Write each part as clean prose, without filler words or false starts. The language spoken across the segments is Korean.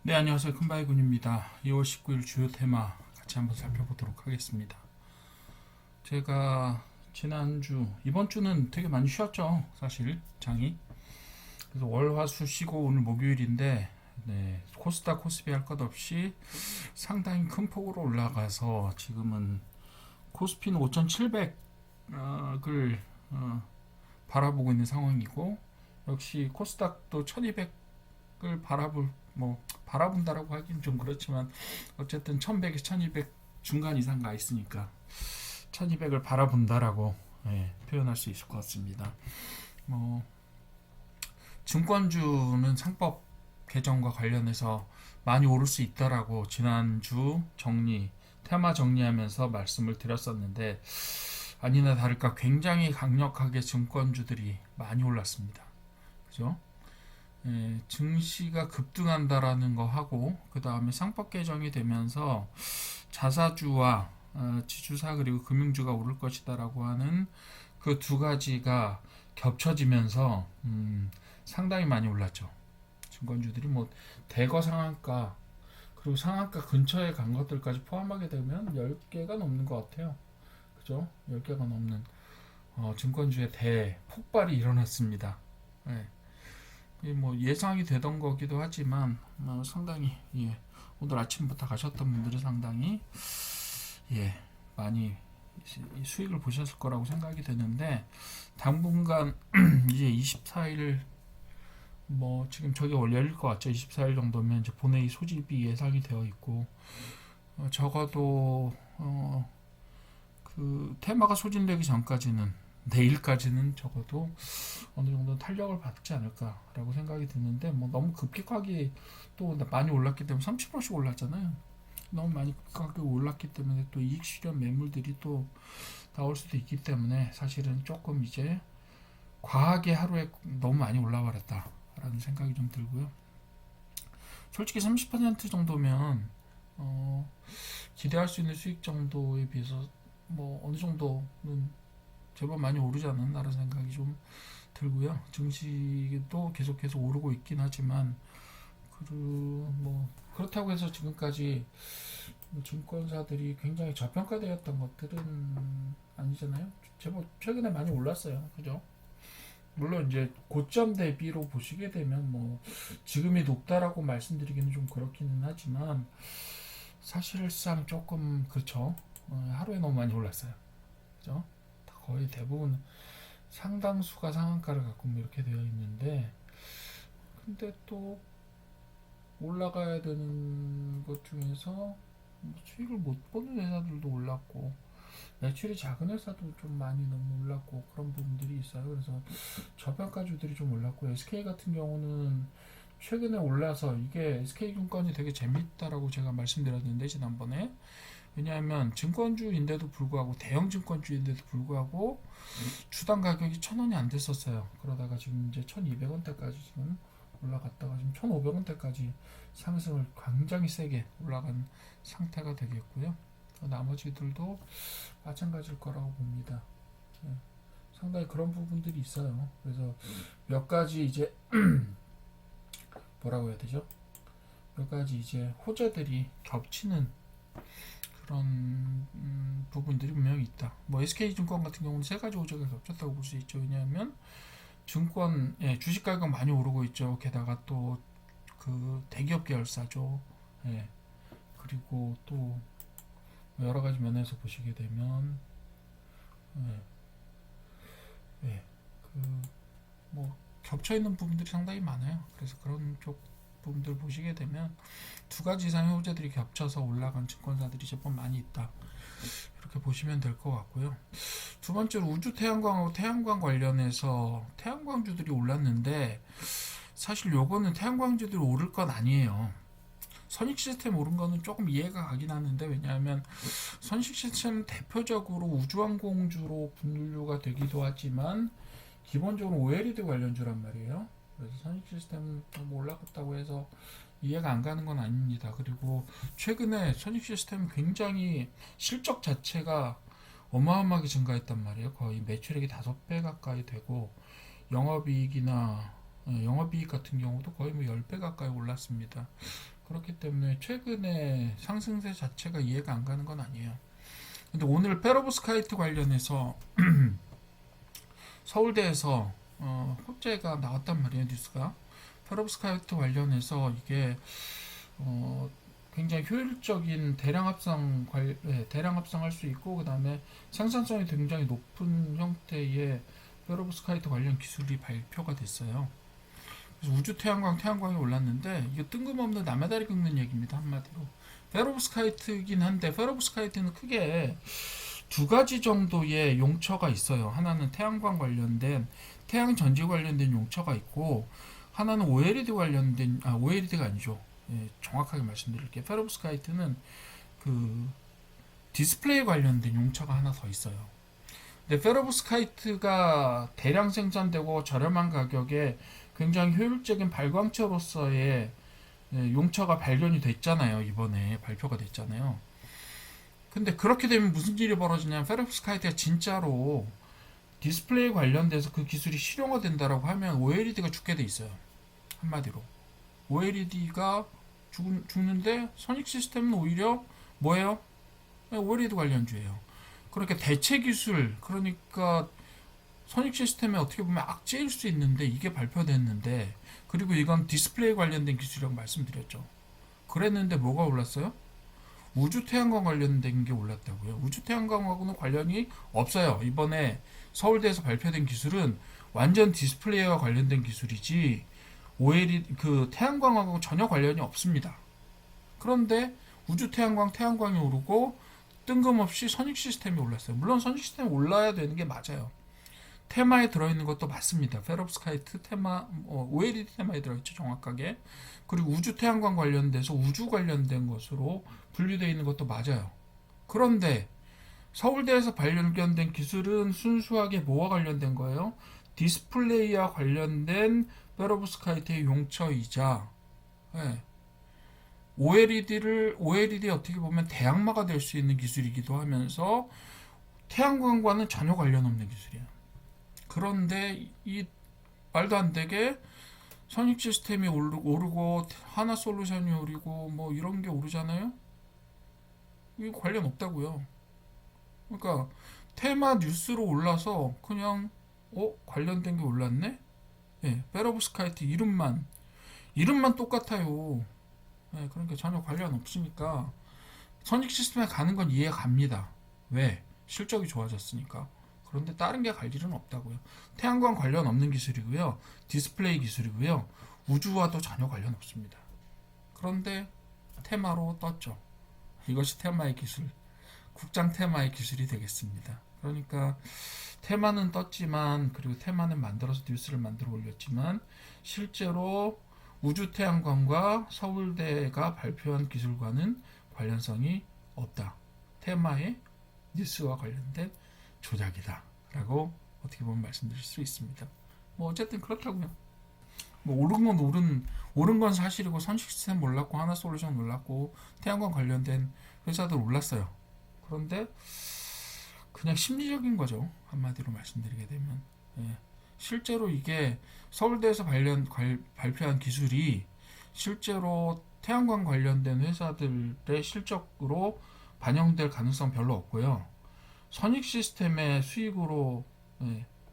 네, 안녕하세요. 큰바이군입니다. 2월 19일 주요 테마 같이 한번 살펴보도록 하겠습니다. 제가 지난주, 이번 주는 되게 많이 쉬었죠. 사실 장이. 그래서 월, 화, 수 쉬고 오늘 목요일인데 네, 코스닥, 코스피 할 것 없이 상당히 큰 폭으로 올라가서 지금은 코스피는 5,700을 바라보고 있는 상황이고 역시 코스닥도 1,200을 바라본다라고 하긴 좀 그렇지만 어쨌든 1100에서 1200 중간 이상 가 있으니까 1200을 바라본다라고 표현할 수 있을 것 같습니다. 뭐 증권주는 상법 개정과 관련해서 많이 오를 수 있다라고 지난주 테마 정리하면서 말씀을 드렸었는데 아니나 다를까 굉장히 강력하게 증권주들이 많이 올랐습니다. 그죠? 증시가 급등한다라는 거 하고 그 다음에 상법 개정이 되면서 자사주와 지주사 그리고 금융주가 오를 것이다라고 하는 그 두 가지가 겹쳐지면서 상당히 많이 올랐죠. 증권주들이 뭐 대거 상한가 그리고 상한가 근처에 간 것들까지 포함하게 되면 10개가 넘는 것 같아요. 그죠? 10개가 넘는 증권주의 대폭발이 일어났습니다. 네. 뭐 예상이 되던 거기도 하지만 상당히 오늘 아침부터 가셨던 분들은 상당히 많이 수익을 보셨을 거라고 생각이 되는데 당분간 이제 24일 뭐 지금 저게 원래 열릴 것 같죠. 24일 정도면 이제 본회의 소집이 예상이 되어 있고 적어도 그 테마가 소진되기 전까지는 내일까지는 적어도 어느 정도 탄력을 받지 않을까라고 생각이 드는데 뭐 너무 급격하게 또 많이 올랐기 때문에 30%씩 올랐잖아요. 너무 많이 급격하게 올랐기 때문에 또 이익 실현 매물들이 또 나올 수도 있기 때문에 사실은 조금 이제 과하게 하루에 너무 많이 올라버렸다라는 생각이 좀 들고요. 솔직히 30% 정도면 기대할 수 있는 수익 정도에 비해서 뭐 어느 정도는 제법 많이 오르지 않았나라는 생각이 좀 들고요. 증시도 계속해서 오르고 있긴 하지만 뭐 그렇다고 해서 지금까지 증권사들이 굉장히 저평가되었던 것들은 아니잖아요. 제법 최근에 많이 올랐어요. 그죠? 물론 이제 고점 대비로 보시게 되면 뭐 지금이 높다라고 말씀드리기는 좀 그렇기는 하지만 사실상 조금 그렇죠. 하루에 너무 많이 올랐어요. 그죠? 거의 대부분 상당수가 상한가를 갖고 뭐 이렇게 되어 있는데 근데 또 올라가야 되는 것 중에서 뭐 수익을 못 보는 회사들도 올랐고 매출이 작은 회사도 좀 많이 너무 올랐고 그런 부분들이 있어요. 그래서 저평가주들이 좀 올랐고 SK 같은 경우는 최근에 올라서 이게 SK증권이 되게 재밌다라고 제가 말씀드렸는데 지난번에 왜냐하면 증권주인데도 불구하고 대형 증권주인데도 불구하고 주당 가격이 1,000원이 안 됐었어요. 그러다가 지금 이제 1,200원대까지 지금 올라갔다가 지금 1,500원대까지 상승을 굉장히 세게 올라간 상태가 되겠고요. 나머지들도 마찬가지일 거라고 봅니다. 상당히 그런 부분들이 있어요. 그래서 몇 가지 이제 뭐라고 해야 되죠? 몇 가지 이제 호재들이 겹치는 그런 부분들이 분명히 있다. 뭐 SK증권 같은 경우는 세 가지 호재가 겹쳤다고 볼 수 있죠. 왜냐하면 증권 주식 가격 많이 오르고 있죠. 게다가 또 그 대기업 계열사죠. 그리고 또 여러 가지 면에서 보시게 되면 그뭐 겹쳐 있는 부분들이 상당히 많아요. 그래서 그런 쪽 부분들 보시게 되면 두 가지 이상의 호재들이 겹쳐서 올라간 증권사들이 제법 많이 있다. 이렇게 보시면 될 것 같고요. 두 번째로 우주 태양광하고 태양광 관련해서 태양광주들이 올랐는데 사실 요거는 태양광주들이 오를 건 아니에요. 선익 시스템 오른 거는 조금 이해가 가긴 하는데 왜냐하면 선익 시스템은 대표적으로 우주항공주로 분류가 되기도 하지만 기본적으로 OLED 관련주란 말이에요. 그래서 선익 시스템 뭐 올라갔다고 해서 이해가 안 가는 건 아닙니다. 그리고 최근에 선익 시스템 굉장히 실적 자체가 어마어마하게 증가했단 말이에요. 거의 매출액이 5배 가까이 되고 영업이익이나 영업이익 같은 경우도 거의 뭐 10배 가까이 올랐습니다. 그렇기 때문에 최근에 상승세 자체가 이해가 안 가는 건 아니에요. 근데 오늘 페로브스카이트 관련해서 서울대에서 호재가 나왔단 말이에요, 뉴스가. 페로브스카이트 관련해서 이게 어, 굉장히 효율적인 대량 합성할 수 있고, 그 다음에 생산성이 굉장히 높은 형태의 페로브스카이트 관련 기술이 발표가 됐어요. 그래서 우주 태양광이 올랐는데, 이게 뜬금없는 남의 다리 긁는 얘기입니다, 한마디로. 페로브스카이트긴 한데, 페로브스카이트는 크게 두 가지 정도의 용처가 있어요. 하나는 태양광 관련된, 태양 전지 관련된 용처가 있고, 하나는 OLED 관련된, OLED가 아니죠. 예, 정확하게 말씀드릴게요. 페로브스카이트는 그 디스플레이 관련된 용처가 하나 더 있어요. 근데 페로브스카이트가 대량 생산되고 저렴한 가격에 굉장히 효율적인 발광체로서의 용처가 발견이 됐잖아요. 이번에 발표가 됐잖아요. 근데 그렇게 되면 무슨 일이 벌어지냐면 페로브스카이트가 진짜로 디스플레이 관련돼서 그 기술이 실용화된다라고 하면 OLED가 죽게 돼 있어요. 한마디로. OLED가 죽는데 선익 시스템은 오히려 뭐예요? OLED 관련주예요. 그러니까 대체 기술, 그러니까 선익 시스템에 어떻게 보면 악재일 수 있는데 이게 발표됐는데, 그리고 이건 디스플레이 관련된 기술이라고 말씀드렸죠. 그랬는데 뭐가 올랐어요? 우주 태양광 관련된 게 올랐다고요. 우주 태양광하고는 관련이 없어요. 이번에 서울대에서 발표된 기술은 완전 디스플레이와 관련된 기술이지 OLED 그 태양광하고 전혀 관련이 없습니다. 그런데 우주 태양광이 오르고 뜬금없이 선익 시스템이 올랐어요. 물론 선익 시스템이 올라야 되는 게 맞아요. 테마에 들어있는 것도 맞습니다. 페롭스카이트 테마, OLED 테마에 들어있죠, 정확하게. 그리고 우주 태양광 관련돼서 우주 관련된 것으로 분류되어 있는 것도 맞아요. 그런데 서울대에서 발견된 기술은 순수하게 뭐와 관련된 거예요? 디스플레이와 관련된 페로브스카이트의 용처이자, 예, OLED 어떻게 보면 대항마가 될 수 있는 기술이기도 하면서 태양광과는 전혀 관련 없는 기술이에요. 그런데 이 말도 안 되게 선익 시스템이 오르고 하나 솔루션이 오르고 뭐 이런 게 오르잖아요. 이거 관련 없다고요. 그러니까 테마 뉴스로 올라서 그냥 관련된 게 올랐네? 예, 페로브스카이트 이름만 똑같아요. 예, 그러니까 전혀 관련 없으니까 선익 시스템에 가는 건 이해 갑니다. 왜? 실적이 좋아졌으니까. 그런데 다른 게 갈 일은 없다고요. 태양광 관련 없는 기술이고요. 디스플레이 기술이고요. 우주와도 전혀 관련 없습니다. 그런데 테마로 떴죠. 이것이 테마의 기술, 국장 테마의 기술이 되겠습니다. 그러니까 테마는 떴지만, 그리고 테마는 만들어서 뉴스를 만들어 올렸지만, 실제로 우주 태양광과 서울대가 발표한 기술과는 관련성이 없다. 테마의 뉴스와 관련된 조작이다 라고 어떻게 보면 말씀드릴 수 있습니다. 뭐 어쨌든 그렇다고요. 뭐 오른 건 사실이고, 선식 시스템 올랐고, 하나솔루션 올랐고, 태양광 관련된 회사들 올랐어요. 그런데 그냥 심리적인 거죠, 한마디로 말씀드리게 되면. 예. 실제로 이게 서울대에서 발표한 기술이 실제로 태양광 관련된 회사들의 실적으로 반영될 가능성 별로 없고요. 선익 시스템의 수익으로,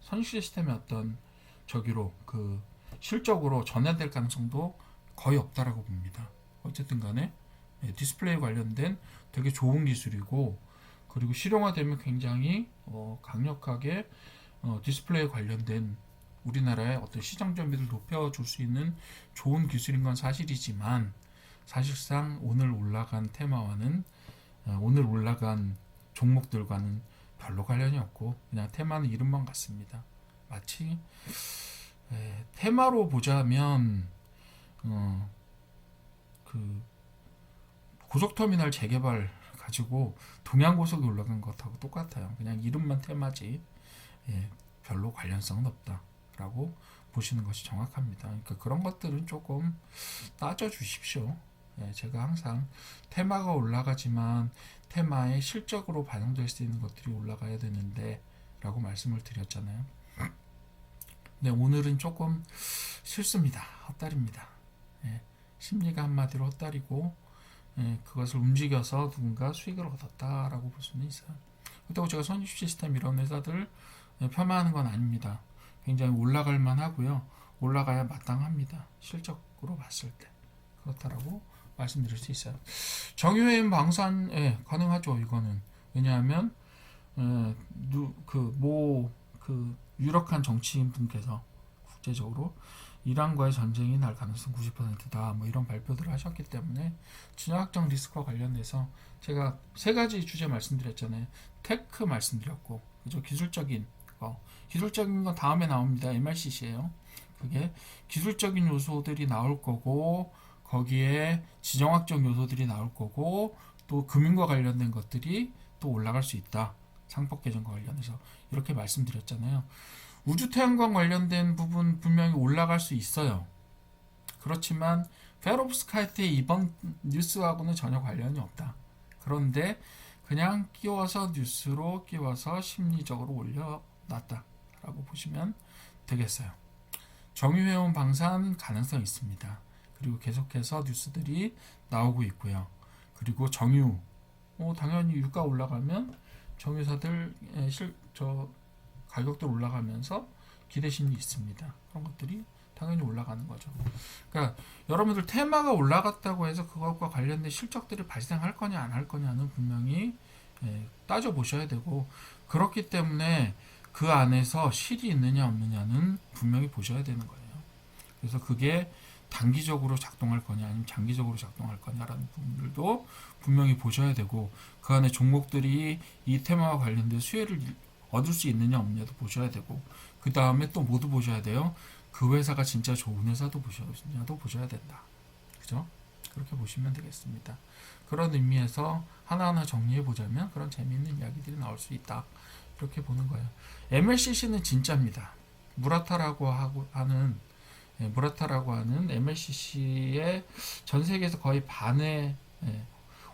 선익 시스템의 어떤 저기로 그 실적으로 전환될 가능성도 거의 없다라고 봅니다. 어쨌든 간에 디스플레이 관련된 되게 좋은 기술이고, 그리고 실용화되면 굉장히 강력하게 디스플레이 관련된 우리나라의 어떤 시장 점유율을 높여줄 수 있는 좋은 기술인 건 사실이지만, 사실상 오늘 올라간 종목들과는 별로 관련이 없고 그냥 테마는 이름만 같습니다. 마치 테마로 보자면 그 고속터미널 재개발 가지고 동양고속이 올라간 것하고 똑같아요. 그냥 이름만 테마지, 별로 관련성은 없다라고 보시는 것이 정확합니다. 그러니까 그런 것들은 조금 따져주십시오. 제가 항상 테마가 올라가지만 테마의 실적으로 반영될 수 있는 것들이 올라가야 되는데 라고 말씀을 드렸잖아요. 네, 오늘은 조금 싫습니다. 헛다리입니다. 심리가 한마디로 헛다리고 그것을 움직여서 누군가 수익을 얻었다라고 볼 수는 있어요. 그렇다고 제가 선입 시스템 이런 회사들 폄하하는 건 아닙니다. 굉장히 올라갈 만하고요. 올라가야 마땅합니다. 실적으로 봤을 때 그렇다라고 말씀드릴 수 있어요. 정유회원 방산 가능하죠. 이거는 왜냐하면 유력한 정치인 분께서 국제적으로 이란과의 전쟁이 날 가능성 90%다 뭐 이런 발표들을 하셨기 때문에 진화학적 리스크와 관련돼서 제가 세 가지 주제 말씀드렸잖아요. 테크 말씀드렸고 그죠? 기술적인 건 다음에 나옵니다. MRCC예요. 그게 기술적인 요소들이 나올 거고 거기에 지정학적 요소들이 나올 거고 또 금융과 관련된 것들이 또 올라갈 수 있다. 상법 개정과 관련해서 이렇게 말씀드렸잖아요. 우주 태양광 관련된 부분 분명히 올라갈 수 있어요. 그렇지만 페로브스카이트의 이번 뉴스하고는 전혀 관련이 없다. 그런데 그냥 끼워서 뉴스로 끼워서 심리적으로 올려놨다라고 보시면 되겠어요. 정유회원 방산 가능성 있습니다. 그리고 계속해서 뉴스들이 나오고 있고요. 그리고 정유 당연히 유가 올라가면 정유사들 가격도 올라가면서 기대심이 있습니다. 그런 것들이 당연히 올라가는 거죠. 그러니까 여러분들 테마가 올라갔다고 해서 그것과 관련된 실적들이 발생할 거냐 안 할 거냐는 분명히 따져보셔야 되고 그렇기 때문에 그 안에서 실이 있느냐 없느냐는 분명히 보셔야 되는 거예요. 그래서 그게 단기적으로 작동할 거냐 아니면 장기적으로 작동할 거냐라는 부분들도 분명히 보셔야 되고 그 안에 종목들이 이 테마와 관련된 수혜를 얻을 수 있느냐 없느냐도 보셔야 되고 그 다음에 또 모두 보셔야 돼요. 그 회사가 진짜 좋은 회사도 보셔야 된다. 그죠? 그렇게 보시면 되겠습니다. 그런 의미에서 하나하나 정리해 보자면 그런 재미있는 이야기들이 나올 수 있다. 이렇게 보는 거예요. MLCC는 진짜입니다. 무라타라고 하는 MLCC의 전 세계에서 거의 반의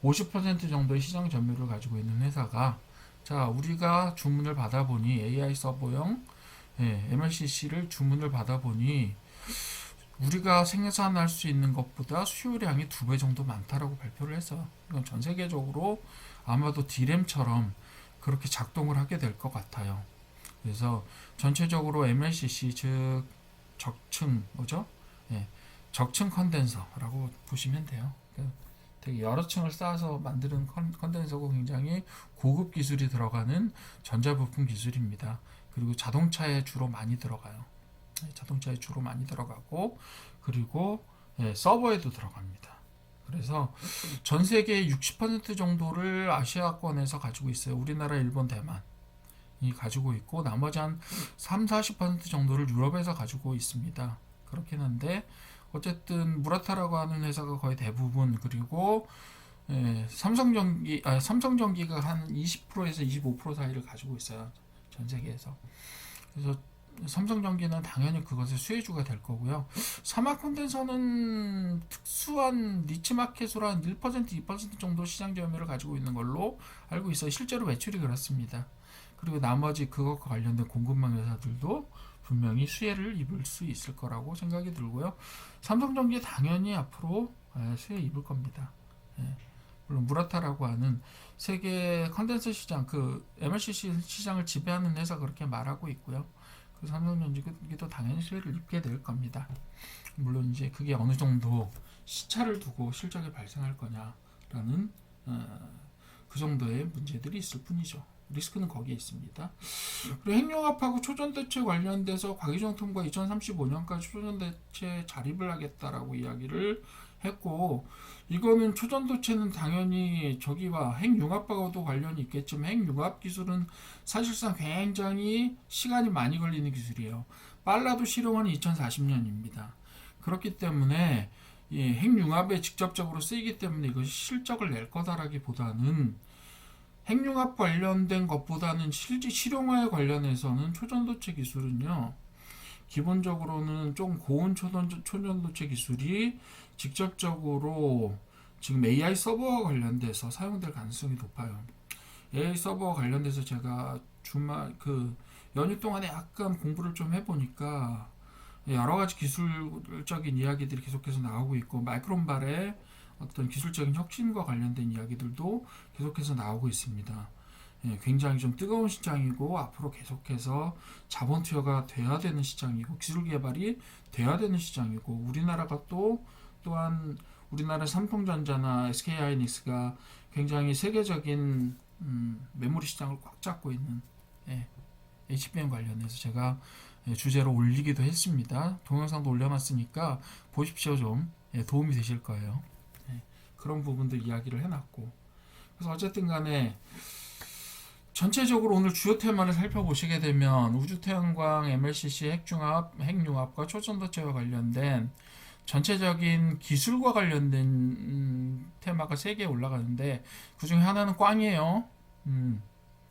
50% 정도의 시장 점유율을 가지고 있는 회사가 자 우리가 주문을 받아보니 AI 서버용 MLCC를 주문을 받아보니 우리가 생산할 수 있는 것보다 수요량이 2배 정도 많다라고 발표를 했어요. 이건 전 세계적으로 아마도 D램처럼 그렇게 작동을 하게 될 것 같아요. 그래서 전체적으로 MLCC 즉 적층 적층 컨덴서라고 보시면 돼요. 되게 여러 층을 쌓아서 만드는 컨덴서고 굉장히 고급 기술이 들어가는 전자부품 기술입니다. 그리고 자동차에 주로 많이 들어가요. 자동차에 주로 많이 들어가고 그리고 서버에도 들어갑니다. 그래서 전 세계의 60% 정도를 아시아권에서 가지고 있어요. 우리나라, 일본, 대만이 가지고 있고 나머지 한 3-40% 정도를 유럽에서 가지고 있습니다. 그렇긴 한데 어쨌든 무라타라고 하는 회사가 거의 대부분 그리고 삼성전기가 한 20%에서 25% 사이를 가지고 있어요. 전 세계에서. 그래서 삼성전기는 당연히 그것의 수혜주가 될 거고요. 사막 콘덴서는 특수한 니치 마켓으로 한 1%, 2% 정도 시장 점유율을 가지고 있는 걸로 알고 있어요. 실제로 매출이 그렇습니다. 그리고 나머지 그것과 관련된 공급망 회사들도 분명히 수혜를 입을 수 있을 거라고 생각이 들고요. 삼성전기 당연히 앞으로 수혜 입을 겁니다. 물론 무라타라고 하는 세계 컨덴서 시장, 그 MLCC 시장을 지배하는 회사 그렇게 말하고 있고요. 그 삼성전기도 당연히 수혜를 입게 될 겁니다. 물론 이제 그게 어느 정도 시차를 두고 실적이 발생할 거냐라는 그 정도의 문제들이 있을 뿐이죠. 리스크는 거기에 있습니다. 그리고 핵융합하고 초전대체 관련돼서 과기정통부가 2035년까지 초전대체 자립을 하겠다라고 이야기를 했고 이거는 초전도체는 당연히 저기와 핵융합하고도 관련이 있겠지만 핵융합 기술은 사실상 굉장히 시간이 많이 걸리는 기술이에요. 빨라도 실용은 2040년입니다. 그렇기 때문에 핵융합에 직접적으로 쓰이기 때문에 이것이 실적을 낼 거다라기보다는 핵융합 관련된 것보다는 실용화에 관련해서는 초전도체 기술은요. 기본적으로는 좀 고온 초전도체 기술이 직접적으로 지금 AI 서버와 관련돼서 사용될 가능성이 높아요. AI 서버와 관련돼서 제가 연휴 동안에 약간 공부를 좀 해보니까 여러 가지 기술적인 이야기들이 계속해서 나오고 있고 마이크론발의 어떤 기술적인 혁신과 관련된 이야기들도 계속해서 나오고 있습니다. 굉장히 좀 뜨거운 시장이고 앞으로 계속해서 자본 투여가 돼야 되는 시장이고 기술 개발이 돼야 되는 시장이고 우리나라가 또한 우리나라 삼성전자나 SK하이닉스가 굉장히 세계적인 메모리 시장을 꽉 잡고 있는 HBM 관련해서 제가 주제로 올리기도 했습니다. 동영상도 올려놨으니까 보십시오. 좀 도움이 되실 거예요. 그런 부분들 이야기를 해놨고 그래서 어쨌든 간에 전체적으로 오늘 주요 테마를 살펴보시게 되면 우주태양광, MLCC 핵융합, 핵융합과 초전도체와 관련된 전체적인 기술과 관련된 테마가 3개 올라가는데 그 중에 하나는 꽝이에요.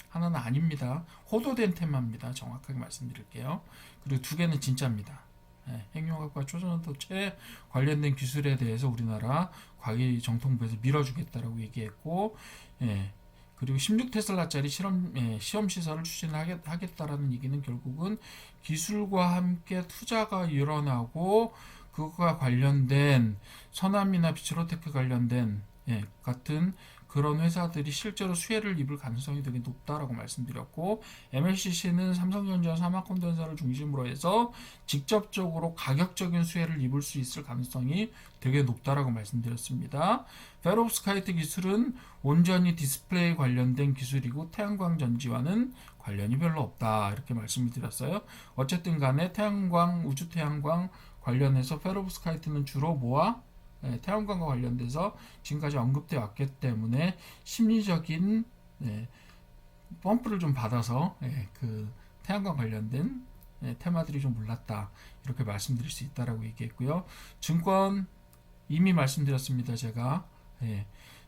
하나는 아닙니다. 호도된 테마입니다. 정확하게 말씀드릴게요. 그리고 2개는 진짜입니다. 핵융합과 초전도체 관련된 기술에 대해서 우리나라 과기정통부에서 밀어주겠다라고 얘기했고 그리고 16테슬라짜리 시험 시설을 추진하겠다라는 얘기는 결국은 기술과 함께 투자가 일어나고 그것과 관련된 서남이나 비츠로테크 관련된 같은 그런 회사들이 실제로 수혜를 입을 가능성이 되게 높다라고 말씀드렸고 MLCC는 삼성전자, 삼화콘덴사를 중심으로 해서 직접적으로 가격적인 수혜를 입을 수 있을 가능성이 되게 높다라고 말씀드렸습니다. 페로브스카이트 기술은 온전히 디스플레이 관련된 기술이고 태양광 전지와는 관련이 별로 없다 이렇게 말씀을 드렸어요. 어쨌든 간에 태양광, 우주태양광 관련해서 페로브스카이트는 주로 뭐와 태양광과 관련돼서 지금까지 언급되어 왔기 때문에 심리적인 펌프를 좀 받아서 그 태양광 관련된 테마들이 좀 올랐다 이렇게 말씀드릴 수 있다라고 얘기했고요. 증권 이미 말씀드렸습니다. 제가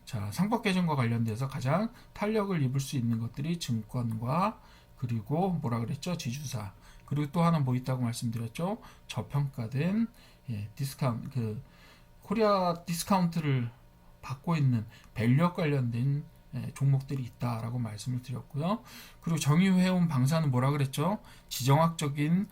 자 상법 개정과 관련돼서 가장 탄력을 입을 수 있는 것들이 증권과 그리고 뭐라 그랬죠? 지주사 그리고 또 하나 뭐 있다고 말씀드렸죠? 저평가된 디스카운트 코리아 디스카운트를 받고 있는 밸류업 관련된 종목들이 있다라고 말씀을 드렸고요. 그리고 정의해온 방사는 뭐라 그랬죠? 지정학적인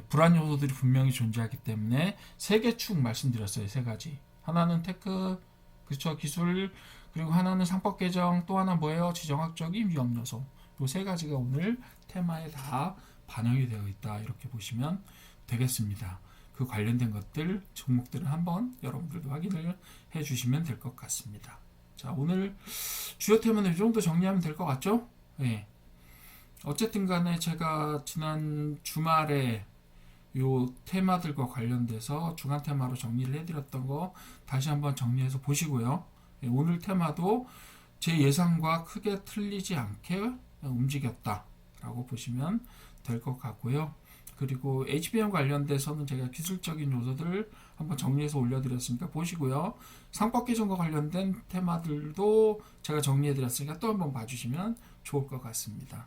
불안 요소들이 분명히 존재하기 때문에 3개 축 말씀드렸어요. 3가지. 하나는 테크, 그렇죠? 기술, 그리고 하나는 상법 개정, 또 하나 뭐예요? 지정학적인 위험 요소. 요 3가지가 오늘 테마에 다 반영이 되어 있다. 이렇게 보시면 되겠습니다. 그 관련된 것들, 종목들을 한번 여러분들도 확인을 해 주시면 될 것 같습니다. 자, 오늘 주요 테마는 이 정도 정리하면 될 것 같죠? 어쨌든 간에 제가 지난 주말에 요 테마들과 관련돼서 중간 테마로 정리를 해드렸던 거 다시 한번 정리해서 보시고요. 오늘 테마도 제 예상과 크게 틀리지 않게 움직였다라고 보시면 될 것 같고요. 그리고 HBM 관련돼서는 제가 기술적인 요소들을 한번 정리해서 올려드렸으니까 보시고요. 상법 개정과 관련된 테마들도 제가 정리해드렸으니까 또 한번 봐주시면 좋을 것 같습니다.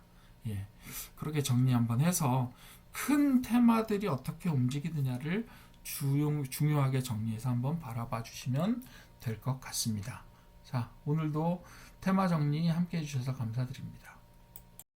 그렇게 정리 한번 해서 큰 테마들이 어떻게 움직이느냐를 중요하게 정리해서 한번 바라봐 주시면 될 것 같습니다. 자, 오늘도 테마 정리 함께 해주셔서 감사드립니다.